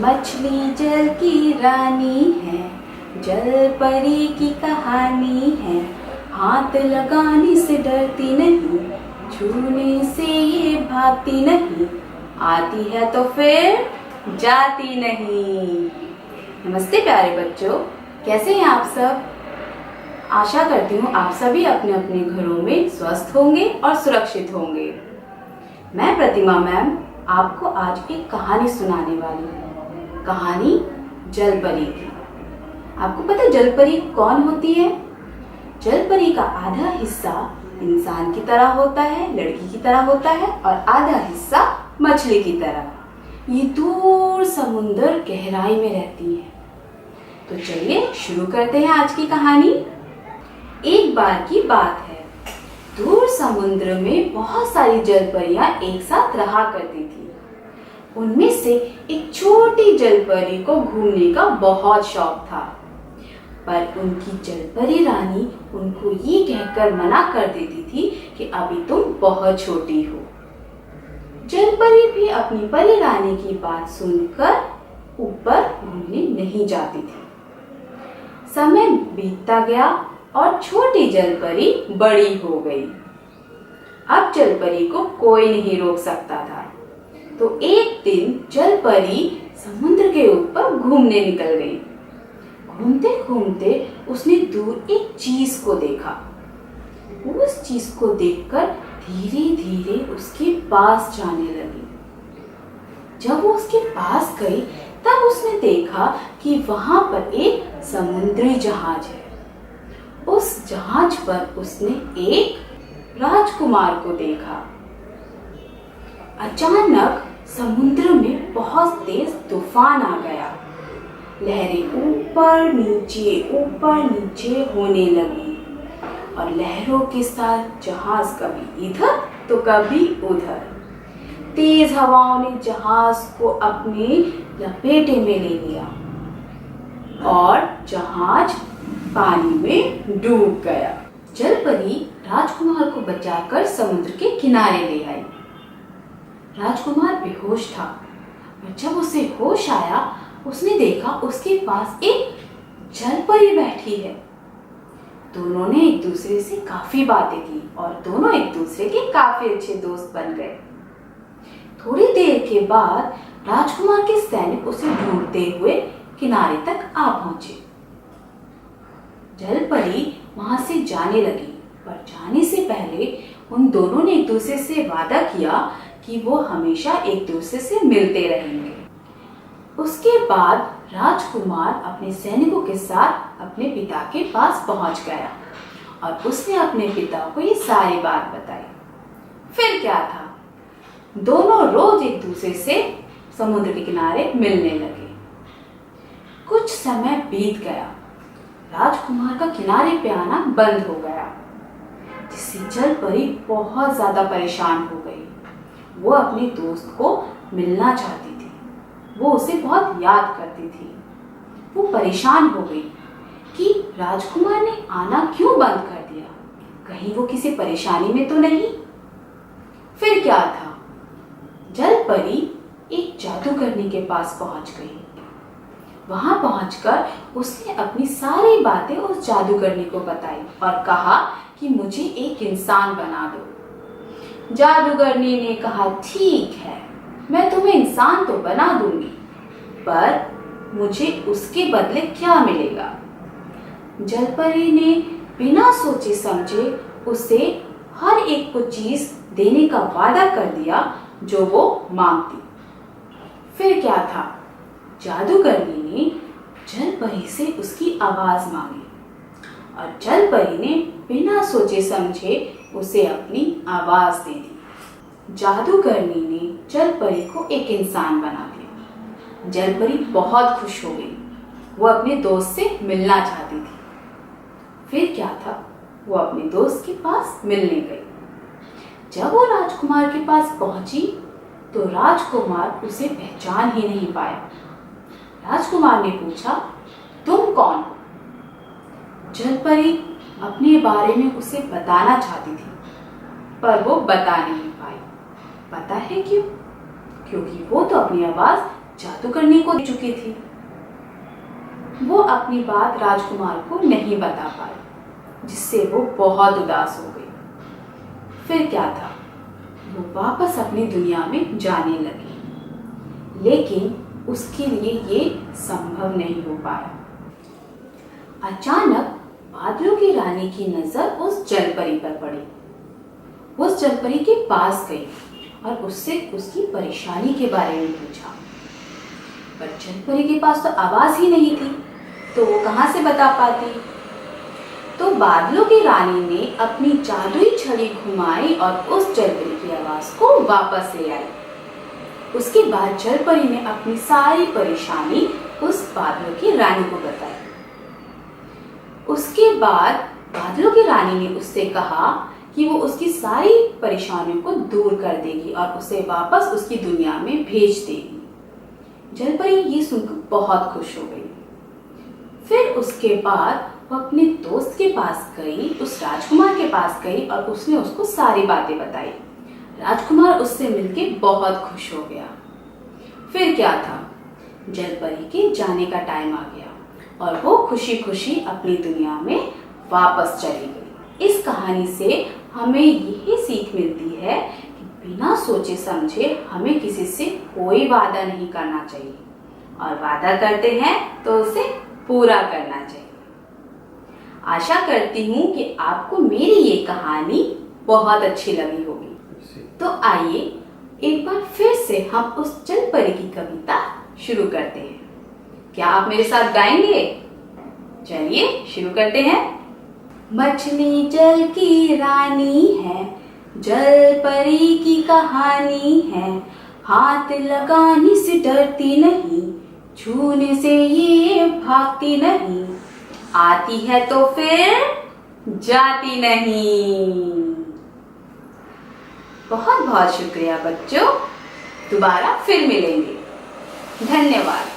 मछली जल की रानी है, जल परी की कहानी है। हाथ लगाने से डरती नहीं, छूने से ये भागती नहीं, आती है तो फिर जाती नहीं। नमस्ते प्यारे बच्चों, कैसे हैं आप सब? आशा करती हूँ आप सभी अपने अपने घरों में स्वस्थ होंगे और सुरक्षित होंगे। मैं प्रतिमा मैम आपको आज एक कहानी सुनाने वाली हूँ। कहानी जलपरी की। आपको पता है जलपरी कौन होती है? जलपरी का आधा हिस्सा इंसान की तरह होता है, लड़की की तरह होता है, और आधा हिस्सा मछली की तरह। ये दूर समुंदर गहराई में रहती है। तो चलिए शुरू करते हैं आज की कहानी। एक बार की बात है, दूर समुद्र में बहुत सारी जलपरियां एक साथ रहा करती थी। उनमें से एक छोटी जलपरी को घूमने का बहुत शौक था, पर उनकी जलपरी रानी उनको ये कहकर मना कर देती थी कि अभी तुम बहुत छोटी हो। जलपरी भी अपनी परी रानी की बात सुनकर ऊपर घूमने नहीं जाती थी। समय बीतता गया और छोटी जलपरी बड़ी हो गई। अब जलपरी को कोई नहीं रोक सकता था। तो एक दिन जलपरी समुद्र के ऊपर घूमने निकल गई। घूमते घूमते उसने दूर एक चीज को देखा। उस चीज को देखकर धीरे धीरे उसके पास जाने लगी। जब वो उसके पास गई तब उसने देखा कि वहां पर एक समुद्री जहाज है। उस जहाज पर उसने एक राजकुमार को देखा। अचानक समुद्र में बहुत तेज तूफान आ गया। लहरें ऊपर नीचे होने लगी और लहरों के साथ जहाज कभी इधर तो कभी उधर। तेज हवाओं ने जहाज को अपने लपेटे में ले लिया और जहाज पानी में डूब गया। जलपरी राजकुमार को बचाकर समुद्र के किनारे ले आई। राजकुमार बेहोश था और जब उसे होश आया उसने देखा उसके पास एक जलपरी बैठी है। दोनों ने एक दूसरे से काफी बातें की और दोनों एक दूसरे के काफी अच्छे दोस्त बन गए। थोड़ी देर के बाद राजकुमार के सैनिक उसे ढूंढते हुए किनारे तक आ पहुंचे। जलपरी वहां से जाने लगी, पर जाने से पहले उन दोनों ने एक दूसरे से वादा किया कि वो हमेशा एक दूसरे से मिलते रहेंगे। उसके बाद राजकुमार अपने सैनिकों के साथ अपने पिता के पास पहुंच गया और उसने अपने पिता को ये सारी बात बताई। फिर क्या था, दोनों रोज एक दूसरे से समुद्र के किनारे मिलने लगे। कुछ समय बीत गया। राजकुमार का किनारे पे आना बंद हो गया, जिससे जलपरी बहुत ज्यादा परेशान हो गई। वो अपने दोस्त को मिलना चाहती थी। वो उसे बहुत याद करती थी। वो परेशान हो गई कि राजकुमार ने आना क्यों बंद कर दिया, कहीं वो किसी परेशानी में तो नहीं। फिर क्या था, जलपरी एक जादूगरनी के पास पहुंच गई। वहां पहुंचकर उसने अपनी सारी बातें उस जादूगरनी को बताई और कहा कि मुझे एक इंसान बना दो। जादूगरनी ने कहा, ठीक है, मैं तुम्हें इंसान तो बना दूंगी, पर मुझे उसके बदले क्या मिलेगा? जलपरी ने बिना सोचे समझे उसे हर एक को चीज देने का वादा कर दिया जो वो मांगती। फिर क्या था, जादूगरनी ने जलपरी से उसकी आवाज मांगी और जलपरी ने बिना सोचे समझे उसे अपनी आवाज दे दी। जादूगरनी ने जलपरी को एक इंसान बना दिया। जलपरी बहुत खुश हो गई। वो अपने दोस्त से मिलना चाहती थी। फिर क्या था, वो अपने दोस्त के पास मिलने गई। जब वो राजकुमार के पास पहुंची तो राजकुमार उसे पहचान ही नहीं पाया। राजकुमार ने पूछा, तुम कौन हो? जलपरी अपने बारे में उसे बताना चाहती थी, पर वो बता नहीं पाई। पता है क्यों? क्योंकि वो तो अपनी आवाज जादू करने को दे चुकी थी। वो अपनी बात राजकुमार को नहीं बता पाई, जिससे वो बहुत उदास हो गई। फिर क्या था, वो वापस अपनी दुनिया में जाने लगी, लेकिन उसके लिए ये संभव नहीं हो पाया। अचानक बादलों की रानी की नजर उस जलपरी पर पड़ी। उस जलपरी के पास गई और उससे उसकी परेशानी के बारे में पूछा, पर जलपरी के पास तो आवाज ही नहीं थी, तो वो कहां से बता पाती। तो बादलों की रानी ने अपनी जादुई छड़ी घुमाई और उस जलपरी की आवाज को वापस ले आई। उसके बाद जलपरी ने अपनी सारी परेशानी उस बादलों की रानी को बताई। उसके बाद बादलों की रानी ने उससे कहा कि वो उसकी सारी परेशानियों को दूर कर देगी और उसे वापस उसकी दुनिया में भेज देगी। जलपरी ये सुनकर बहुत खुश हो गई। फिर उसके बाद वो अपने दोस्त के पास गई, उस राजकुमार के पास गई और उसने उसको सारी बातें बताई। राजकुमार उससे मिलके बहुत खुश हो गया। फिर क्या था, जलपरी के जाने का टाइम आ गया और वो खुशी खुशी अपनी दुनिया में वापस चली गई। इस कहानी से हमें यही सीख मिलती है कि बिना सोचे समझे हमें किसी से कोई वादा नहीं करना चाहिए, और वादा करते हैं तो उसे पूरा करना चाहिए। आशा करती हूँ कि आपको मेरी ये कहानी बहुत अच्छी लगी होगी। तो आइए एक बार फिर से हम उस जलपरी की कविता शुरू करते हैं। क्या आप मेरे साथ गाएंगे? चलिए शुरू करते हैं। मछली जल की रानी है, जलपरी की कहानी है। हाथ लगाने से डरती नहीं, छूने से ये भागती नहीं। आती है तो फिर जाती नहीं। बहुत बहुत शुक्रिया बच्चों, दोबारा फिर मिलेंगे। धन्यवाद।